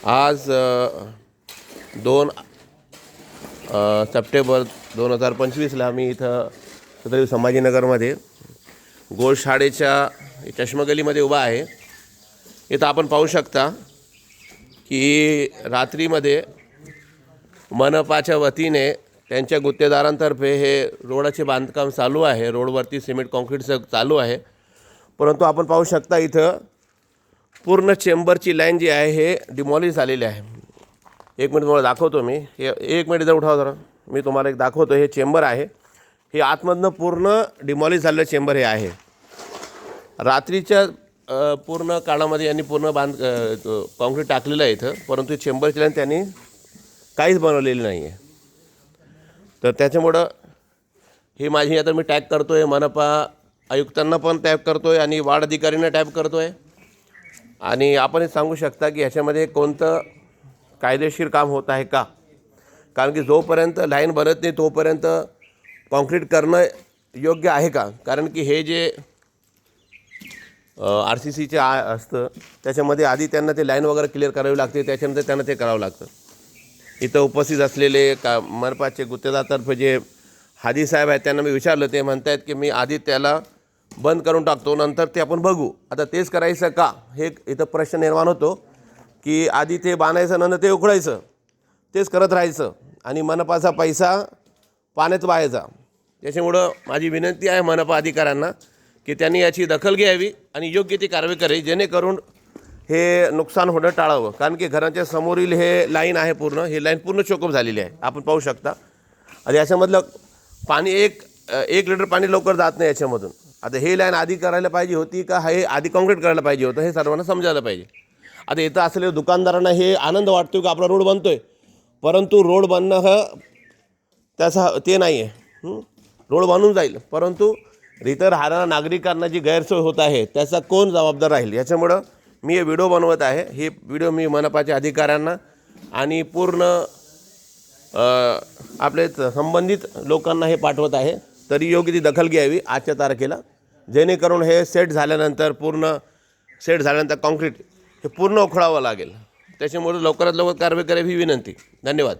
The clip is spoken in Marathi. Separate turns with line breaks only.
आज 2 सप्टेंबर 2025ला मी इथं छत्रपती संभाजीनगरमध्ये गोशाळेच्या चष्मगलीमध्ये उभा आहे। इथं आपण पाहू शकता की रात्रीमध्ये मनपाच्या वतीने त्यांच्या गुत्तेदारांतर्फे हे रोडाचे बांधकाम चालू आहे। रोडवरती सिमेंट कॉन्क्रीटचं चालू आहे, परंतु आपण पाहू शकता इथं पूर्ण चेंबरची लाईन जी आहे हे डिमॉलिश झालेली आहे। एक मिनिट तुम्हाला दाखवतो मी, हे एक मिनिट जर उठाव जरा, मी तुम्हाला एक दाखवतो। हे चेंबर आहे, हे आतमधनं पूर्ण डिमॉलिश झालेलं चेंबर हे आहे। रात्रीच्या पूर्ण काळामध्ये यांनी पूर्ण कॉन्क्रीट टाकलेलं आहे इथं, परंतु चेंबरची लाईन त्यांनी काहीच बनवलेली नाही आहे। तर त्याच्यामुळं ही माझी आता मी टॅग करतो आहे, मनपा आयुक्तांना पण टॅग करतो आहे आणि वार्ड अधिकाऱ्यांना टॅग करतो आहे। आणि आपण हे सांगू शकता की ह्याच्यामध्ये कोणतं कायदेशीर काम होत आहे का, कारण की जोपर्यंत लाईन बनत नाही तोपर्यंत कॉन्क्रीट करणं योग्य आहे का। कारण की हे जे RCCचे असतं त्याच्यामध्ये आधी त्यांना ते लाईन वगैरे क्लिअर करावी लागते, त्याच्यानंतर त्यांना ते करावं लागतं। इथं उपस्थित असलेले मनपाचे गुत्तेदारतर्फे जे हाजी साहेब आहेत त्यांना मी विचारलं, ते म्हणत आहेत की मी आधी त्याला बंद करून टाकतो, नंतर ते आपण बघू। आता तेच करायचं का, हे इथं प्रश्न निर्माण होतो की आधी ते बांधायचं नंतर ते उखडायचं, तेच करत राहायचं आणि मनपाचा पैसा पाण्यात वाहायचा। त्याच्यामुळं माझी विनंती आहे मनपा अधिकाऱ्यांना की त्यांनी याची दखल घ्यावी आणि योग्य ती कारवाई करावी, जेणेकरून हे नुकसान होणं टाळावं। कारण की घराच्या समोरील हे लाईन आहे, पूर्ण ही लाईन पूर्ण चोकअप झालेली आहे, आपण पाहू शकता। आणि याच्यामधलं पाणी एक लिटर पाणी लवकर जात नाही याच्यामधून। आता हे लाईन आधी करायला पाहिजे होती का, हे आधी कॉन्क्रीट करायला पाहिजे होतं, हे सर्वांना समजायला पाहिजे। आता इथं असलेल्या दुकानदारांना हे आनंद वाटतो की आपला रोड बनतोय, परंतु रोड बनणं हा त्याचा ते नाही आहे। रोड बनून जाईल, परंतु इतर राहणाऱ्या नागरिकांना जी गैरसोय होत आहे त्याचा कोण जबाबदार राहील। याच्यामुळं मी हे व्हिडिओ बनवत आहे। हे व्हिडिओ मी मनपाच्या अधिकाऱ्यांना आणि पूर्ण आपले संबंधित लोकांना हे पाठवत आहे, तरी योग्य ती दखल घ्यावी आजच्या तारखेला, जेणेकरून हे सेट झाल्यानंतर कॉन्क्रीट हे पूर्ण उखडावं लागेल। त्याच्यामुळे लवकरात लवकर कारवाई करावी ही विनंती। धन्यवाद।